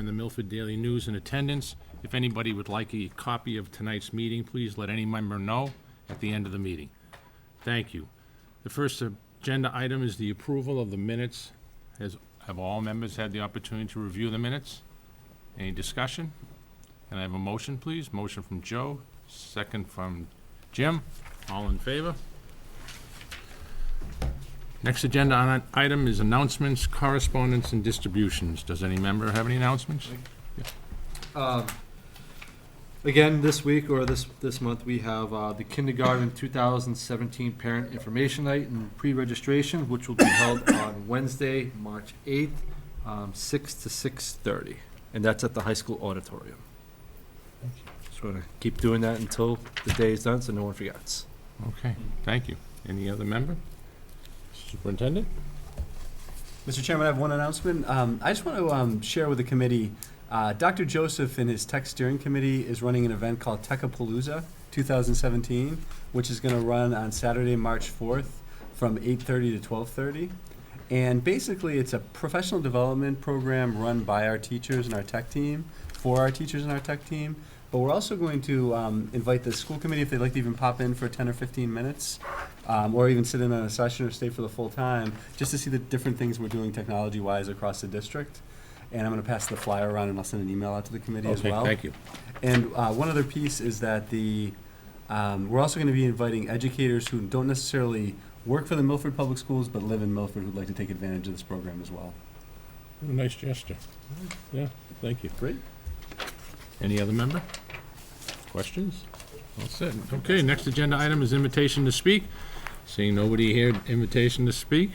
the Milford Daily News in attendance. If anybody would like a copy of tonight's meeting, please let any member know at the end of the meeting. Thank you. The first agenda item is the approval of the minutes. Have all members had the opportunity to review the minutes? Any discussion? Can I have a motion, please? Motion from Joe, second from Jim. All in favor? Next agenda item is announcements, correspondence, and distributions. Does any member have any announcements? Again, this week or this month, we have the kindergarten 2017 Parent Information Night and pre-registration, which will be held on Wednesday, March 8th, 6 to 6:30, and that's at the high school auditorium. Just want to keep doing that until the day is done, so no one forgets. Okay, thank you. Any other member? Superintendent? Mr. Chairman, I have one announcement. I just want to share with the committee, Dr. Joseph and his tech steering committee is running an event called Techapalooza 2017, which is going to run on Saturday, March 4th from 8:30 to 12:30. And basically, it's a professional development program run by our teachers and our tech team, for our teachers and our tech team. But we're also going to invite the school committee, if they'd like to even pop in for 10 or 15 minutes, or even sit in on a session or stay for the full time, just to see the different things we're doing technology-wise across the district. And I'm going to pass the flyer around, and I'll send an email out to the committee as well. Okay, thank you. And one other piece is that we're also going to be inviting educators who don't necessarily work for the Milford Public Schools, but live in Milford, who'd like to take advantage of this program as well. Nice gesture. Yeah, thank you. Great. Any other member? Questions? All set. Okay, next agenda item is invitation to speak. Seeing nobody here, invitation to speak.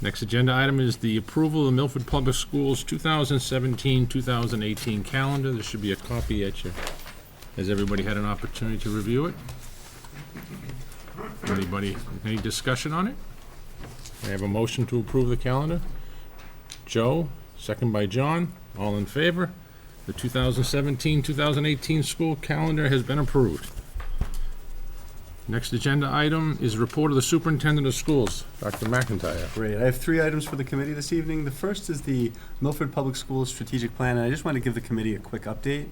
Next agenda item is the approval of the Milford Public Schools 2017-2018 calendar. There should be a copy at your, has everybody had an opportunity to review it? Anybody, any discussion on it? I have a motion to approve the calendar. Joe, second by John. All in favor? The 2017-2018 school calendar has been approved. Next agenda item is report of the superintendent of schools, Dr. McIntyre. Great. I have 3 items for the committee this evening. The first is the Milford Public Schools strategic plan, and I just want to give the committee a quick update.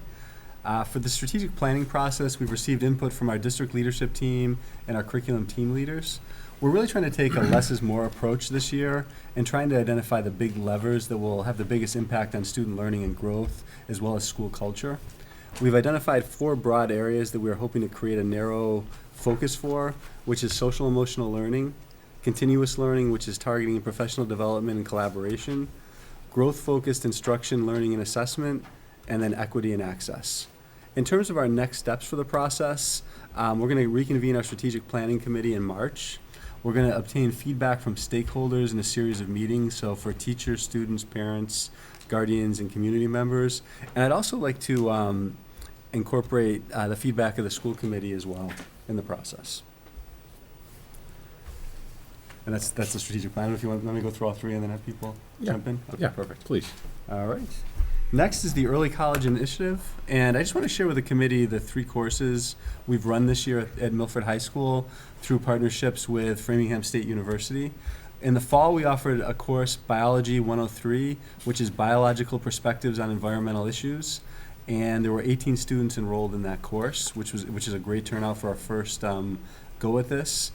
For the strategic planning process, we've received input from our district leadership team and our curriculum team leaders. We're really trying to take a less is more approach this year and trying to identify the big levers that will have the biggest impact on student learning and growth, as well as school culture. We've identified 4 broad areas that we're hoping to create a narrow focus for, which is social emotional learning, continuous learning, which is targeting professional development and collaboration, growth-focused instruction, learning, and assessment, and then equity and access. In terms of our next steps for the process, we're going to reconvene our strategic planning committee in March. We're going to obtain feedback from stakeholders in a series of meetings, so for teachers, students, parents, guardians, and community members. And I'd also like to incorporate the feedback of the school committee as well in the process. And that's the strategic plan. If you want, let me go through all 3 and then have people jump in? Okay, Yeah, perfect. please. All right. Next is the Early College Initiative, and I just want to share with the committee the 3 courses we've run this year at Milford High School through partnerships with Framingham State University. In the fall, we offered a course, Biology 103, which is Biological Perspectives on Environmental Issues, and there were 18 students enrolled in that course, which is a great turnout for our first go at this.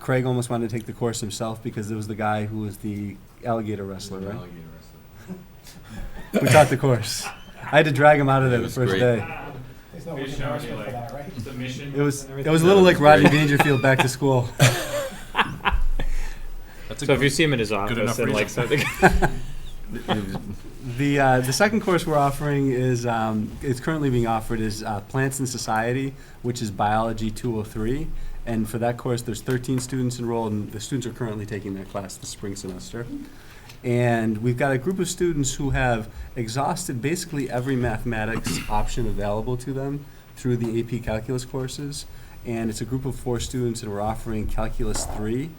Craig almost wanted to take the course himself because it was the guy who was the alligator wrestler, right? Who taught the course. I had to drag him out of there the first day. There's no reimbursement for that, right? It was a little like Rodney Dangerfield back to school. So if you see him in his office and like something, The second course we're offering is it's currently being offered is Plants and Society, which is Biology 203. And for that course, there's 13 students enrolled, and the students are currently taking that class this spring semester. And we've got a group of students who have exhausted basically every mathematics option available to them through the AP Calculus courses. And it's a group of 4 students, and we're offering Calculus 3,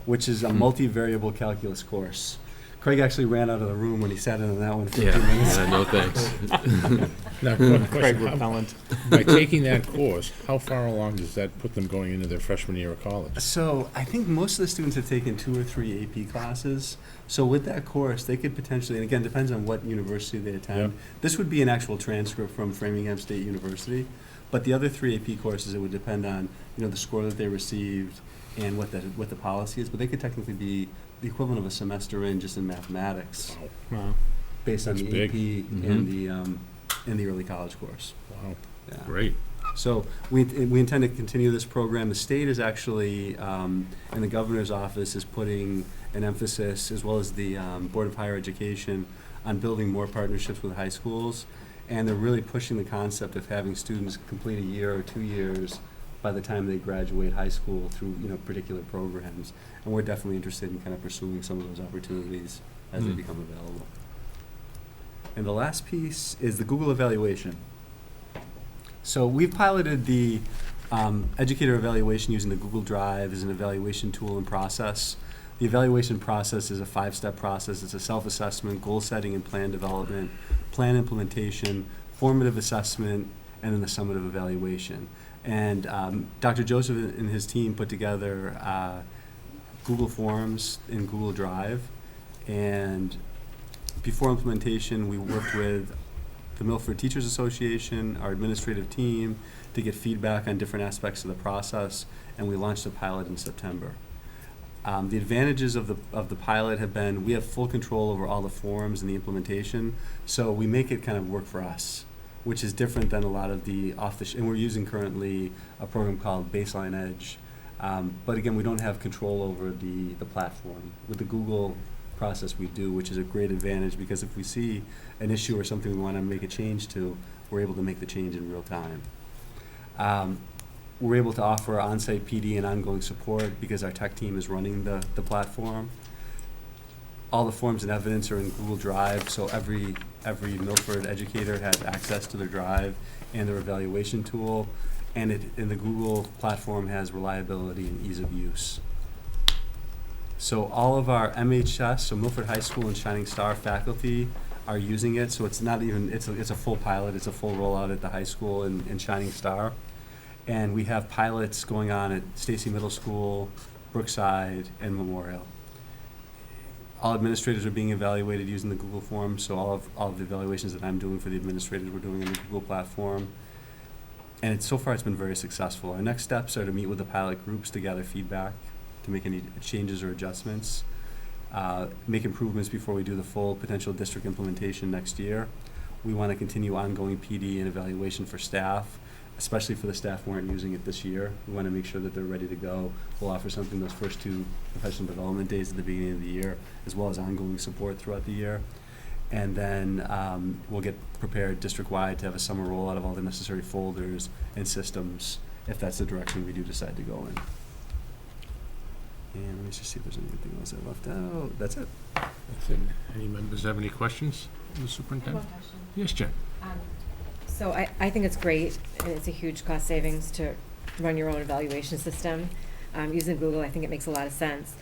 which is a multivariable calculus course. Craig actually ran out of the room when he sat in on that one for a Yeah, few minutes. no thanks. Now, one Craig question, repellent. by taking that course, how far along does that put them going into their freshman year of college? So I think most of the students have taken 2 or 3 AP classes. So with that course, they could potentially, and again, depends on what university they attend. Yep. This would be an actual transcript from Framingham State University. But the other 3 AP courses, it would depend on, the score that they received and what the policy is. But they could technically be the equivalent of a semester in just in mathematics, Wow, Wow. based on That's the big. AP and the early college course. wow, Yeah. great. So we intend to continue this program. The state is actually, and the governor's office is putting an emphasis, as well as the Board of Higher Education, on building more partnerships with high schools. And they're really pushing the concept of having students complete a year or 2 years by the time they graduate high school through, particular programs. And we're definitely interested in kind of pursuing some of those opportunities as they Hmm. become available. And the last piece is the Google evaluation. So we've piloted the educator evaluation using the Google Drive as an evaluation tool and process. The evaluation process is a 5-step process. It's a self-assessment, goal setting and plan development, plan implementation, formative assessment, and then the summative evaluation. And Dr. Joseph and his team put together Google Forms in Google Drive. And before implementation, we worked with the Milford Teachers Association, our administrative team, to get feedback on different aspects of the process, and we launched a pilot in September. The advantages of the pilot have been we have full control over all the forms and the implementation, so we make it kind of work for us, which is different than a lot of the and we're using currently a program called Baseline Edge. But again, we don't have control over the platform. With the Google process we do, which is a great advantage, because if we see an issue or something we want to make a change to, we're able to make the change in real time. We're able to offer on-site PD and ongoing support because our tech team is running the platform. All the forms and evidence are in Google Drive, so every Milford educator has access to their drive and their evaluation tool, and the Google platform has reliability and ease of use. So all of our MHS, so Milford High School and Shining Star faculty are using it, so it's not even, it's a full pilot, it's a full rollout at the high school and Shining Star. And we have pilots going on at Stacy Middle School, Brookside, and Memorial. All administrators are being evaluated using the Google form, so all of the evaluations that I'm doing for the administrators, we're doing in the Google platform. And so far, it's been very successful. Our next steps are to meet with the pilot groups to gather feedback, to make any changes or adjustments, make improvements before we do the full potential district implementation next year. We want to continue ongoing PD and evaluation for staff, especially for the staff who aren't using it this year. We want to make sure that they're ready to go. We'll offer something those first 2 professional development days at the beginning of the year, as well as ongoing support throughout the year. And then we'll get prepared district-wide to have a summer rollout of all the necessary folders and systems, if that's the direction we do decide to go in. And let me just see if there's anything else I left out. That's it. That's it. Any members have any questions of the superintendent? One question. Yes, Jen? So I think it's great, and it's a huge cost savings to run your own evaluation system. Using Google, I think it makes a lot of sense.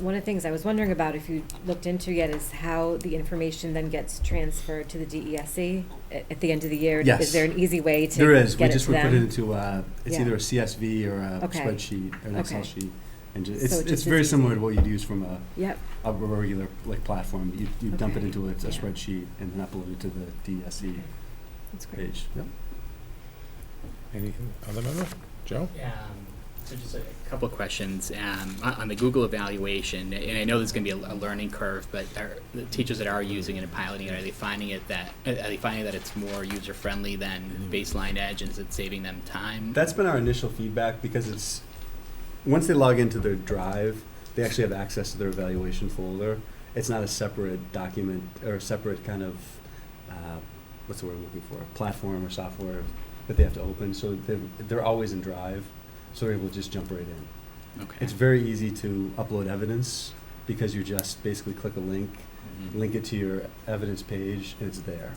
One of the things I was wondering about, if you looked into yet, is how the information then gets transferred to the DESE at the end of the year. Yes. Is there an easy way to There is. get We just it to would put it them? into it's Yeah. either a CSV or a Okay. spreadsheet or an Excel Okay. sheet. And So it's it's it's just very as similar easy. to what you'd use from Yep, a regular platform. You dump it Okay. into a Yeah. spreadsheet and then upload it to the DSE that's great. page. Yep. Any other member? Joe? So just a couple of questions on the Google evaluation, and I know there's going to be a learning curve, but are the teachers that are using it and piloting it, are they finding that it's more user friendly than Baseline Edge, and is it saving them time? That's been our initial feedback, because it's once they log into their drive, they actually have access to their evaluation folder. It's not a separate document or a separate kind of what's the word I'm looking for? Platform or software that they have to open. So they're always in Drive, so they're able to just jump right in. Okay. It's very easy to upload evidence, because you just basically click a link, Mhm. link it to your evidence page, and it's there.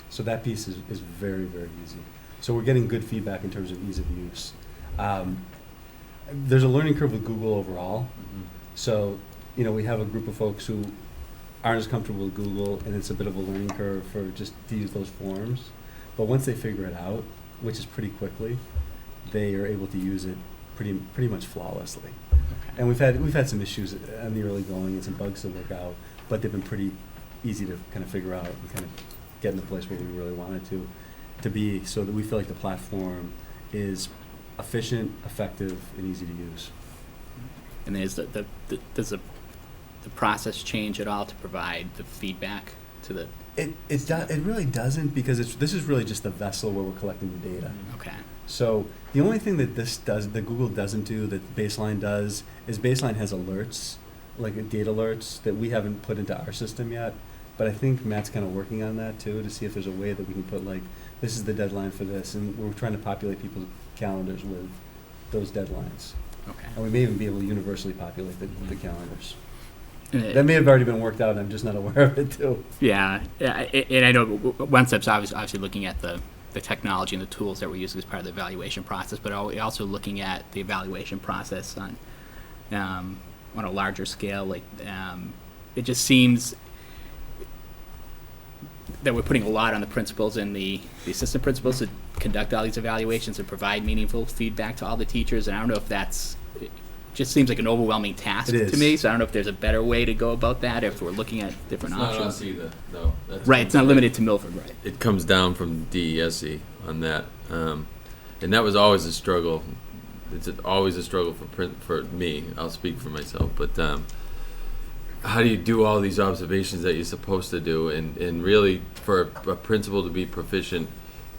So that piece is very, very easy. So we're getting good feedback in terms of ease of use. There's a learning curve with Google overall. Mhm. So, we have a group of folks who aren't as comfortable with Google, and it's a bit of a learning curve for just to use those forms. But once they figure it out, which is pretty quickly, they are able to use it pretty much flawlessly. And we've had some issues on the early going and some bugs to work out, but they've been pretty easy to kind of figure out and kind of get in the place where we really wanted to be, so that we feel like the platform is efficient, effective, and easy to use. And does the process change at all to provide the feedback to the? It really doesn't, because this is really just the vessel where we're collecting the data. Okay. So the only thing that that Google doesn't do, that Baseline does, is Baseline has alerts, like data alerts, that we haven't put into our system yet. But I think Matt's kind of working on that too, to see if there's a way that we can put, like, this is the deadline for this, and we're trying to populate people's calendars with those deadlines. Okay. And we may even be able to universally populate the calendars. And That may have already been worked out, and I'm just not aware of it too. Yeah, and I know one step's obviously looking at the technology and the tools that we're using as part of the evaluation process, but also looking at the evaluation process on a larger scale. Like, it just seems that we're putting a lot on the principals and the assistant principals to conduct all these evaluations and provide meaningful feedback to all the teachers. And I don't know if it just seems like an overwhelming task It is. to me. So I don't know if there's a better way to go about that, if we're looking at different It's not options. us either, no. Right, it's not limited to Milford, right? It comes down from DESE on that, and that was always a struggle. It's always a struggle for me. I'll speak for myself, but how do you do all these observations that you're supposed to do? And really, for a principal to be proficient,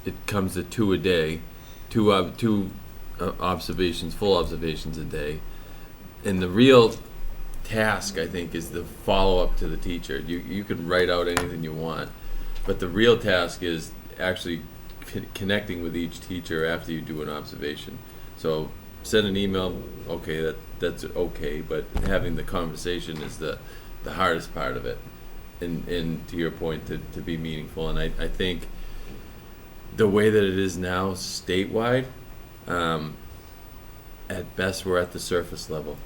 it comes to 2 a day, two observations, full observations a day. And the real task, I think, is the follow-up to the teacher. You can write out anything you want, but the real task is actually connecting with each teacher after you do an observation. So send an email, okay, that's okay, but having the conversation is the hardest part of it. And to your point, to be meaningful. And I think the way that it is now statewide, at best we're at the surface level.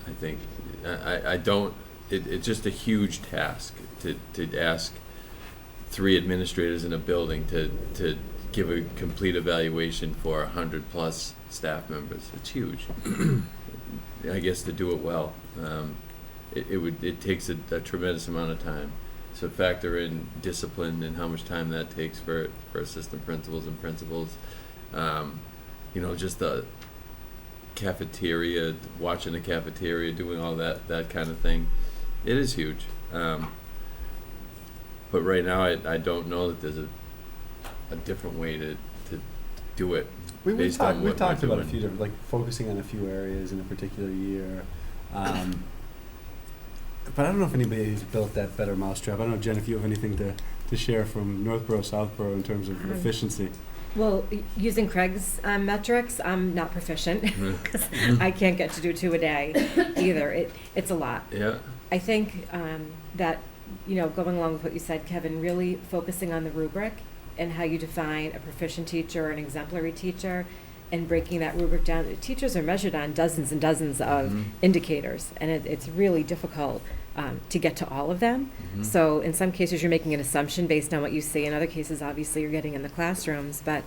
I think I don't. It's just a huge task to ask 3 administrators in a building to give a complete evaluation for 100+ staff members. It's huge. I guess to do it well, it takes a tremendous amount of time. So factor in discipline and how much time that takes for assistant principals and principals. Just the cafeteria, watching the cafeteria, doing all that kind of thing. It is huge. But right now, I don't know that there's a different way to do it. We talked we're about a doing. few different, like focusing on a few areas in a particular year. But I don't know if anybody's built that better mousetrap. I don't know, Jen, if you have anything to share from Northborough, Southborough in terms of efficiency. Well, using Craig's metrics, I'm not proficient because I can't get to do 2 a day either. It's a lot. Yeah. I think that, going along with what you said, Kevin, really focusing on the rubric and how you define a proficient teacher or an exemplary teacher and breaking that rubric down. Teachers are measured on dozens and dozens of indicators, and it's really difficult to get to all of them. So in some cases, you're making an assumption based on what you see. In other cases, obviously, you're getting in the classrooms. But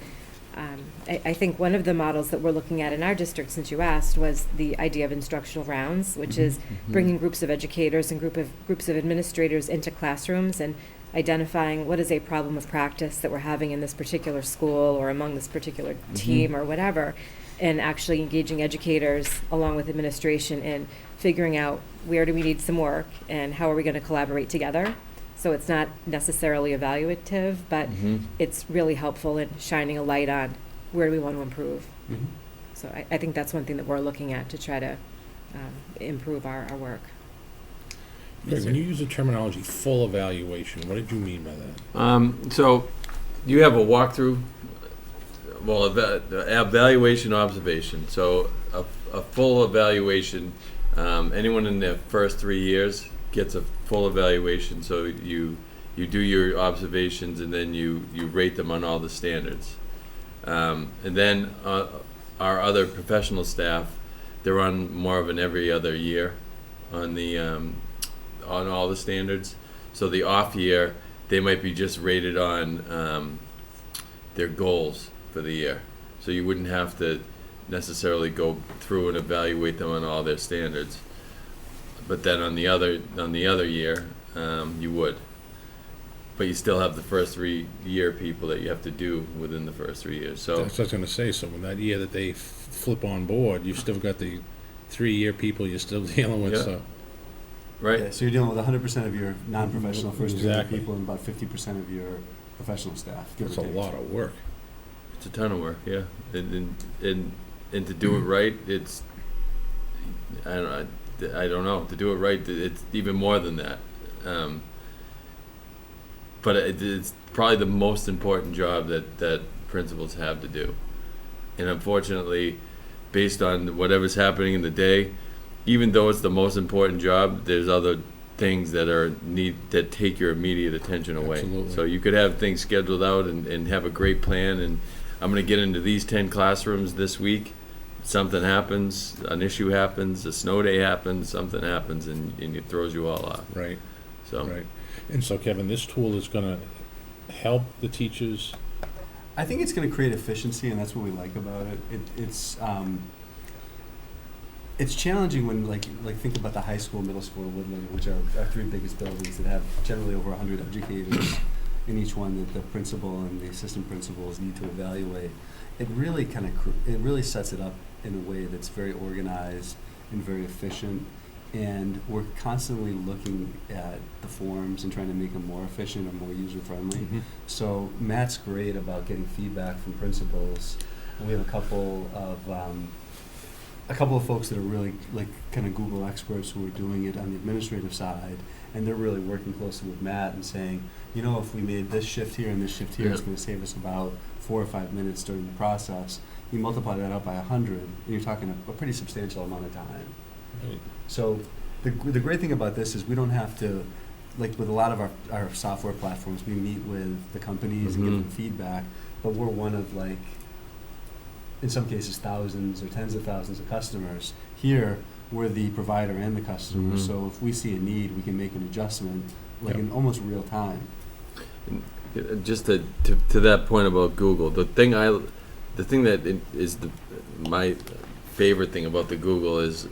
I think one of the models that we're looking at in our district, since you asked, was the idea of instructional rounds, which is bringing groups of educators and groups of administrators into classrooms and identifying what is a problem of practice that we're having in this particular school or among this particular team or whatever, and actually engaging educators along with administration in figuring out where do we need some work and how are we going to collaborate together. So it's not necessarily evaluative, but it's really helpful in shining a light on where do we want to improve. So I think that's one thing that we're looking at to try to improve our work. When you use the terminology full evaluation, what did you mean by that? So you have a walkthrough, well, evaluation observation. So a full evaluation, anyone in their first 3 years gets a full evaluation. So you do your observations and then you rate them on all the standards. And then our other professional staff, they're on more of an every other year on the on all the standards. So the off year, they might be just rated on their goals for the year. So you wouldn't have to necessarily go through and evaluate them on all their standards. But then on the other year, you would. But you still have the first 3 year people that you have to do within the first 3 years. So That's what I was gonna say, so when that year that they flip on board, you've still got the 3-year people you're still dealing with, Yeah. so. right. Yeah, so you're dealing with 100% of your non-professional first year Exactly. people and about 50% of your professional staff. give That's or a take. lot of work. It's a ton of work, yeah. And to do it right, it's I don't know. To do it right, it's even more than that. But it's probably the most important job that principals have to do. And unfortunately, based on whatever's happening in the day, even though it's the most important job, there's other things that take your immediate attention away. Absolutely. So you could have things scheduled out and have a great plan, and I'm going to get into these 10 classrooms this week. Something happens, an issue happens, a snow day happens, something happens, and it throws you all off. Right, So right. And so Kevin, this tool is gonna help the teachers. I think it's going to create efficiency, and that's what we like about it. It's challenging when like think about the high school, middle school, Woodland, which are our 3 biggest buildings that have generally over 100 educators in each one that the principal and the assistant principals need to evaluate. It really it really sets it up in a way that's very organized and very efficient. And we're constantly looking at the forms and trying to make them more efficient or more user-friendly. So Matt's great about getting feedback from principals. And we have a couple of folks that are really like kind of Google experts who are doing it on the administrative side, and they're really working closely with Matt and saying, if we made this shift here and this shift here, it's Yeah. going to save us about 4 or 5 minutes during the process. You multiply that out by 100, and you're talking a pretty substantial amount of time. Right. So the great thing about this is we don't have to, like with a lot of our software platforms, we meet with the companies and give them feedback, but we're one of in some cases, thousands or tens of thousands of customers. Here, we're the provider and the customer, so if we see a need, we can make an adjustment Yep. in almost real time. just to that point about Google, the thing that is my favorite thing about the Google is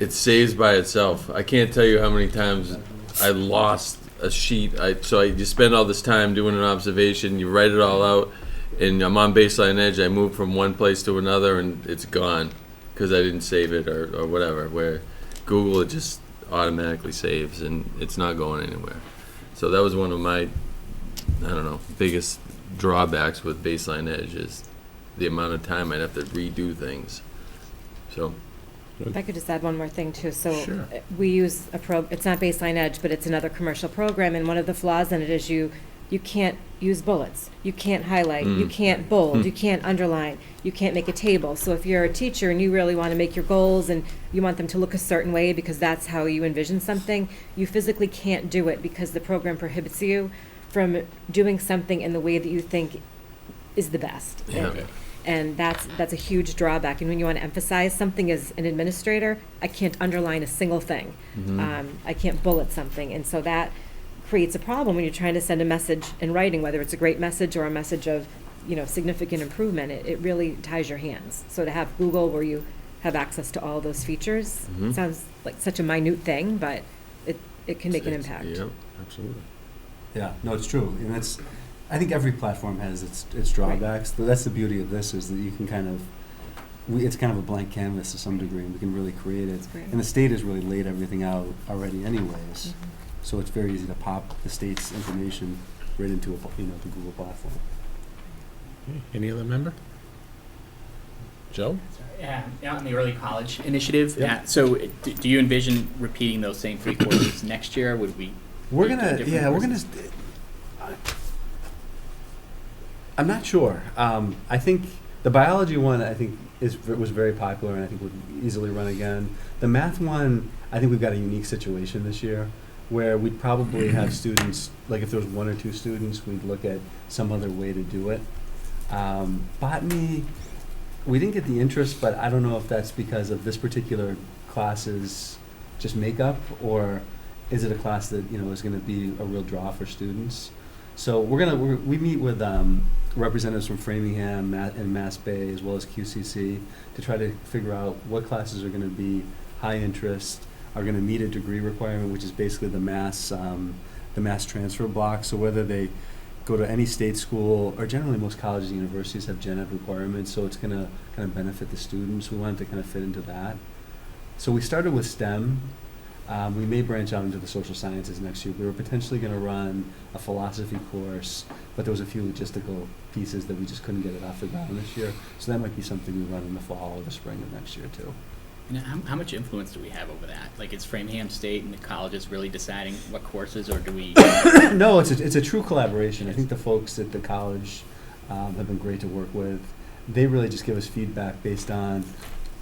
it saves by itself. I can't tell you how many times I lost a sheet. You spend all this time doing an observation, you write it all out, and I'm on Baseline Edge. I move from one place to another, and it's gone because I didn't save it or whatever. Where Google, it just automatically saves, and it's not going anywhere. So that was one of my, biggest drawbacks with Baseline Edge is the amount of time I'd have to redo things. So. If I could just add one more thing too. So Sure. we use it's not Baseline Edge, but it's another commercial program, and one of the flaws in it is you can't use bullets. You can't highlight. You can't bold. You can't underline. You can't make a table. So if you're a teacher and you really want to make your goals and you want them to look a certain way because that's how you envision something, you physically can't do it because the program prohibits you from doing something in the way that you think is the best. Yeah. Okay. And that's a huge drawback. And when you want to emphasize something as an administrator, I can't underline a single thing. I can't bullet something. And so that creates a problem when you're trying to send a message in writing, whether it's a great message or a message of, significant improvement. It really ties your hands. So to have Google where you have access to all those features, sounds like such a minute thing, but it can make an impact. Yeah. Absolutely. Yeah, no, it's true, and I think every platform has its drawbacks. That's the beauty of this, is that you can it's kind of a blank canvas to some degree, and we can really create it. That's great. And the state has really laid everything out already anyways, so it's very easy to pop the state's information right into the Google platform. Okay. Any other member? Joe? Out in the early college initiative. Yeah. So do you envision repeating those same 3 courses next year? Would we? We're do gonna, different we're gonna. courses? I'm not sure. I think the biology one, was very popular, and I think would easily run again. The math one, I think we've got a unique situation this year, where we'd probably have students, like if there was 1 or 2 students, we'd look at some other way to do it. Botany, we didn't get the interest, but I don't know if that's because of this particular class's just makeup, or is it a class that, you know, is gonna be a real draw for students? So we meet with representatives from Framingham and Mass Bay, as well as QCC, to try to figure out what classes are gonna be high interest, are gonna meet a degree requirement, which is basically the mass transfer block. So whether they go to any state school, or generally most colleges and universities have gen ed requirements, so it's gonna kind of benefit the students. We wanted to kind of fit into that. So we started with STEM. We may branch out into the social sciences next year. We were potentially going to run a philosophy course, but there was a few logistical pieces that we just couldn't get it off the ground this year. So that might be something we run in the fall or the spring of next year too. Now, how much influence do we have over that? Like, is Framingham State and the colleges really deciding what courses, or do we? No, it's a true collaboration. I think the folks at the college have been great to work with. They really just give us feedback based on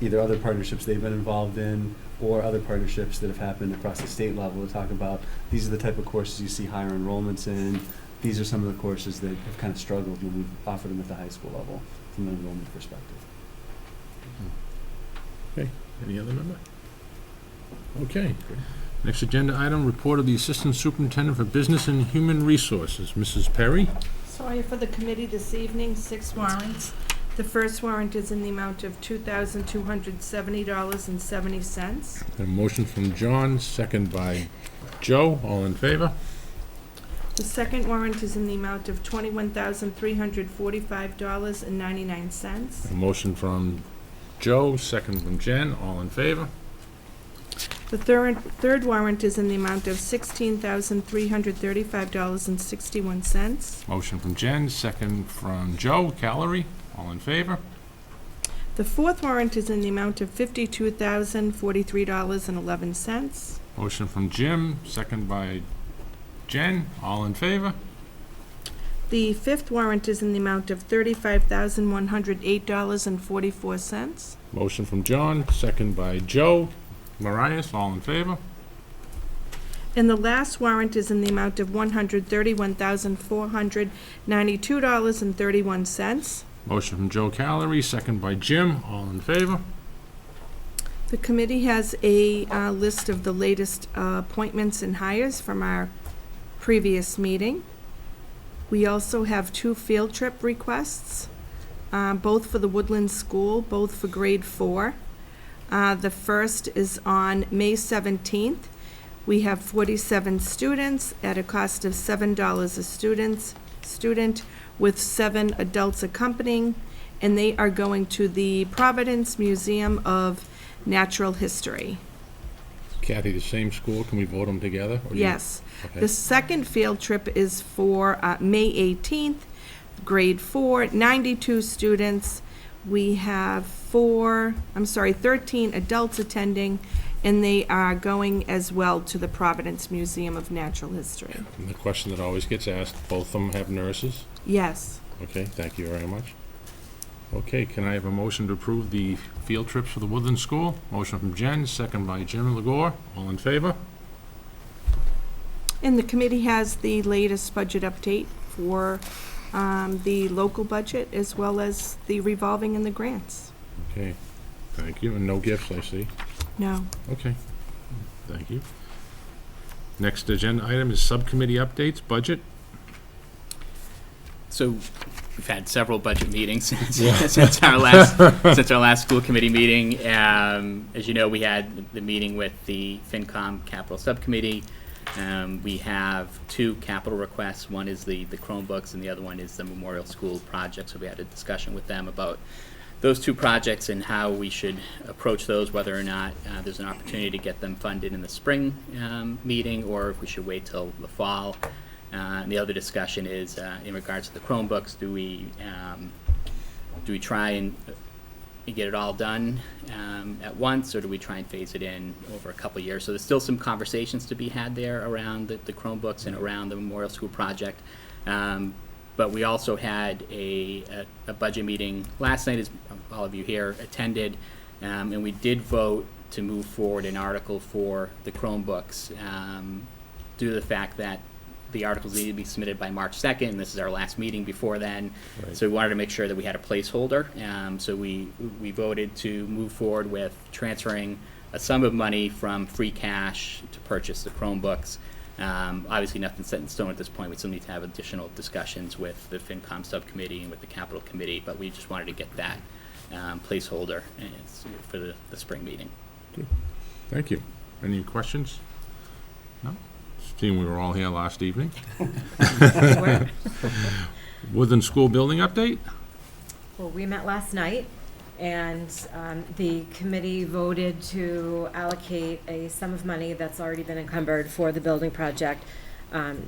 either other partnerships they've been involved in or other partnerships that have happened across the state level to talk about these are the type of courses you see higher enrollments in. These are some of the courses that have kind of struggled when we've offered them at the high school level from an enrollment perspective. Okay, any other member? Okay. Next agenda item, report of the Assistant Superintendent for Business and Human Resources, Mrs. Perry. Sorry for the committee this evening, 6 warrants. The first warrant is in the amount of $2,270.70. A motion from John, second by Joe, all in favor? The second warrant is in the amount of $21,345.99. A motion from Joe, second from Jen, all in favor? The third warrant is in the amount of $16,335.61. Motion from Jen, second from Joe, Calery, all in favor? The fourth warrant is in the amount of $52,043.11. Motion from Jim, second by Jen, all in favor? The fifth warrant is in the amount of $35,108.44. Motion from John, second by Joe, Marias, all in favor? And the last warrant is in the amount of $131,492.31. Motion from Joe Calery, second by Jim, all in favor? The committee has a list of the latest appointments and hires from our previous meeting. We also have 2 field trip requests, both for the Woodlands School, both for grade 4. The first is on May 17th. We have 47 students at a cost of $7 a student with 7 adults accompanying, and they are going to the Providence Museum of Natural History. Kathy, the same school, can we vote them together? Or do you- Yes. Okay. The second field trip is for May 18th, grade 4, 92 students. We have 13 adults attending, and they are going as well to the Providence Museum of Natural History. And the question that always gets asked, both of them have nurses? Yes. Okay, thank you very much. Okay, can I have a motion to approve the field trips for the Woodland School? Motion from Jen, second by Jim Legore, all in favor? And the committee has the latest budget update for the local budget as well as the revolving and the grants. Okay, thank you, and no gifts, I see. No. Okay, thank you. Next agenda item is subcommittee updates, budget. So we've had several budget meetings since our last school committee meeting. As you know, we had the meeting with the FinCom Capital Subcommittee. We have 2 capital requests. One is the Chromebooks, and the other one is the Memorial School project. So we had a discussion with them about those 2 projects and how we should approach those, whether or not there's an opportunity to get them funded in the spring meeting, or if we should wait till the fall. And the other discussion is in regards to the Chromebooks. Do we try and get it all done at once, or do we try and phase it in over a couple years? So there's still some conversations to be had there around the Chromebooks and around the Memorial School project. But we also had a budget meeting last night, as all of you here attended, and we did vote to move forward an article for the Chromebooks due to the fact that the articles needed to be submitted by March 2nd, and this is our last meeting before then. Right. So we wanted to make sure that we had a placeholder. So we voted to move forward with transferring a sum of money from free cash to purchase the Chromebooks. Obviously, nothing's set in stone at this point. We still need to have additional discussions with the FinCom subcommittee and with the capital committee, but we just wanted to get that placeholder for the spring meeting. Thank you. Any questions? No? Seeing we were all here last evening. Woodland School Building update? Well, we met last night, and the committee voted to allocate a sum of money that's already been encumbered for the building project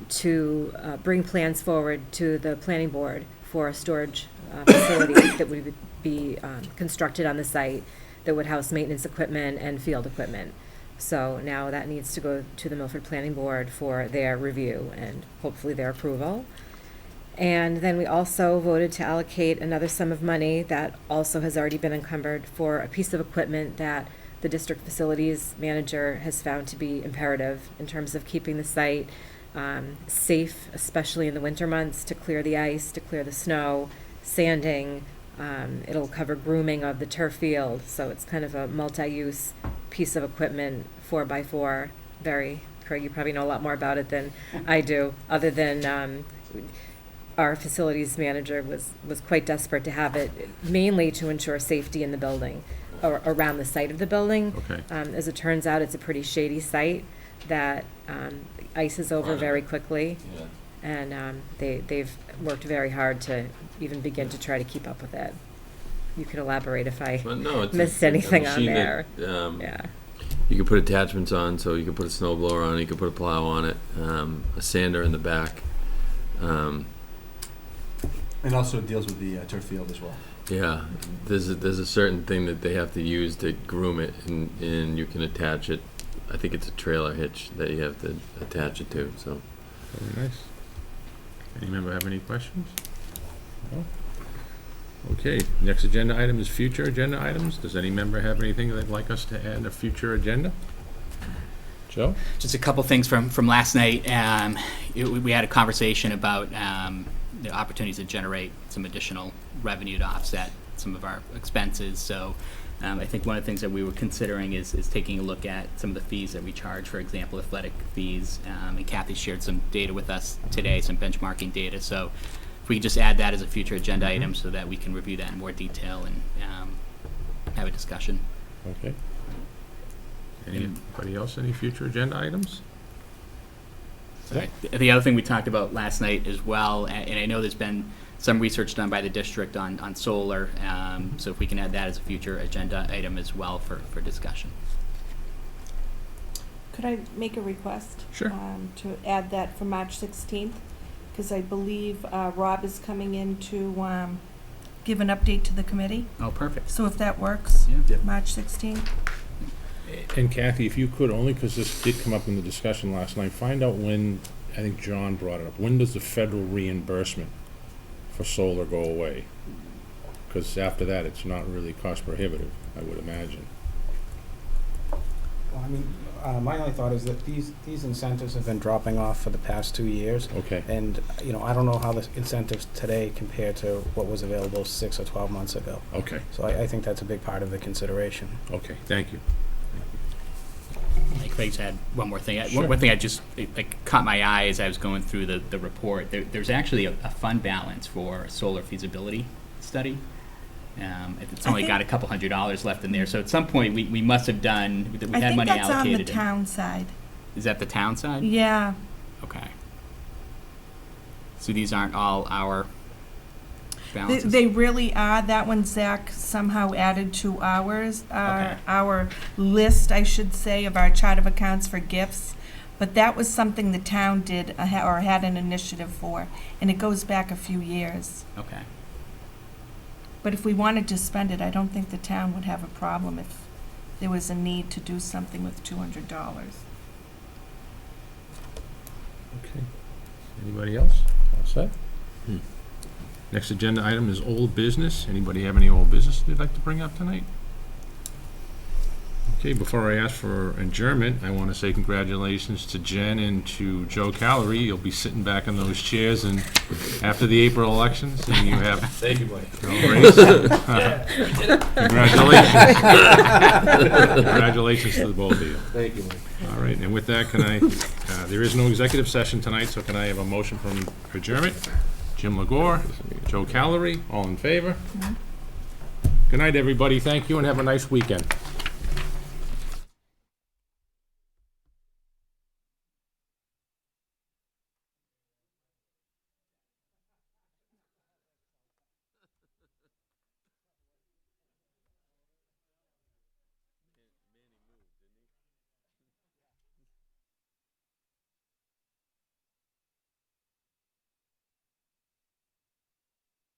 to bring plans forward to the planning board for a storage facility that would be constructed on the site that would house maintenance equipment and field equipment. So now that needs to go to the Milford Planning Board for their review and hopefully their approval. And then we also voted to allocate another sum of money that also has already been encumbered for a piece of equipment that the district facilities manager has found to be imperative in terms of keeping the site safe, especially in the winter months, to clear the ice, to clear the snow, sanding. It'll cover grooming of the turf field, so it's kind of a multi-use piece of equipment, 4x4. Craig, you probably know a lot more about it than I do, other than our facilities manager was quite desperate to have it, mainly to ensure safety in the building, or around the site of the building. Okay. As it turns out, it's a pretty shady site that ices over very quickly. Yeah. And they've worked very hard to even begin to try to keep up with it. You can elaborate if I But no, it's missed a anything on machine there. that, Yeah. you can put attachments on, so you can put a snow blower on it, you can put a plow on it, a sander in the back. And also deals with the turf field as well. Yeah, there's a certain thing that they have to use to groom it, and you can attach it. I think it's a trailer hitch that you have to attach it to. So Very nice. Any member have any questions? No? Okay, next agenda item is future agenda items. Does any member have anything they'd like us to add to future agenda? Joe? Just a couple things from last night. We had a conversation about the opportunities to generate some additional revenue to offset some of our expenses. So I think one of the things that we were considering is taking a look at some of the fees that we charge, for example, athletic fees. And Kathy shared some data with us today, some benchmarking data. So if we could just add that as a future agenda item so that we can review that in more detail and have a discussion. Okay. Anybody else, any future agenda items? The other thing we talked about last night as well, and I know there's been some research done by the district on solar, so if we can add that as a future agenda item as well for discussion. Could I make a request? Sure. To add that for March 16th? Because I believe Rob is coming in to give an update to the committee. Oh, perfect. So if that works, Yeah. March 16th? And Kathy, if you could, only because this did come up in the discussion last night, find out when, I think John brought it up, when does the federal reimbursement for solar go away? Because after that, it's not really cost prohibitive, I would imagine. Well, I mean, my only thought is that these incentives have been dropping off for the past 2 years. Okay, And, I don't know how the incentives today compare to what was available 6 or 12 months ago. okay, So I think that's a big part of the consideration. okay, thank you. Craig's had one more thing. Sure. One thing I just caught my eye as I was going through the report. There's actually a fund balance for a solar feasibility study. It's only got a couple $100 left in there. So at some point we must have done. We I had think money that's on the allocated. town side. Is that the town side? Yeah. Okay. So these aren't all our balances. They really are. That one Zach somehow added to ours, Okay. our list, I should say, of our chart of accounts for gifts. But that was something the town did or had an initiative for, and it goes back a few years. Okay. But if we wanted to spend it, I don't think the town would have a problem if there was a need to do something with $200. Okay. Anybody else? All set? Next agenda item is old business. Anybody have any old business they'd like to bring up tonight? Okay, before I ask for adjournment, I want to say congratulations to Jen and to Joe Calery. You'll be sitting back in those chairs and after the April elections, and you have. Thank you, Mike. Congratulations. Congratulations to the both of you. Thank you, Mike. All right, and with that, can I, there is no executive session tonight, so can I have a motion from adjournment? Jim Legore, Joe Calery, all in favor? Good night, everybody. Thank you, and have a nice weekend.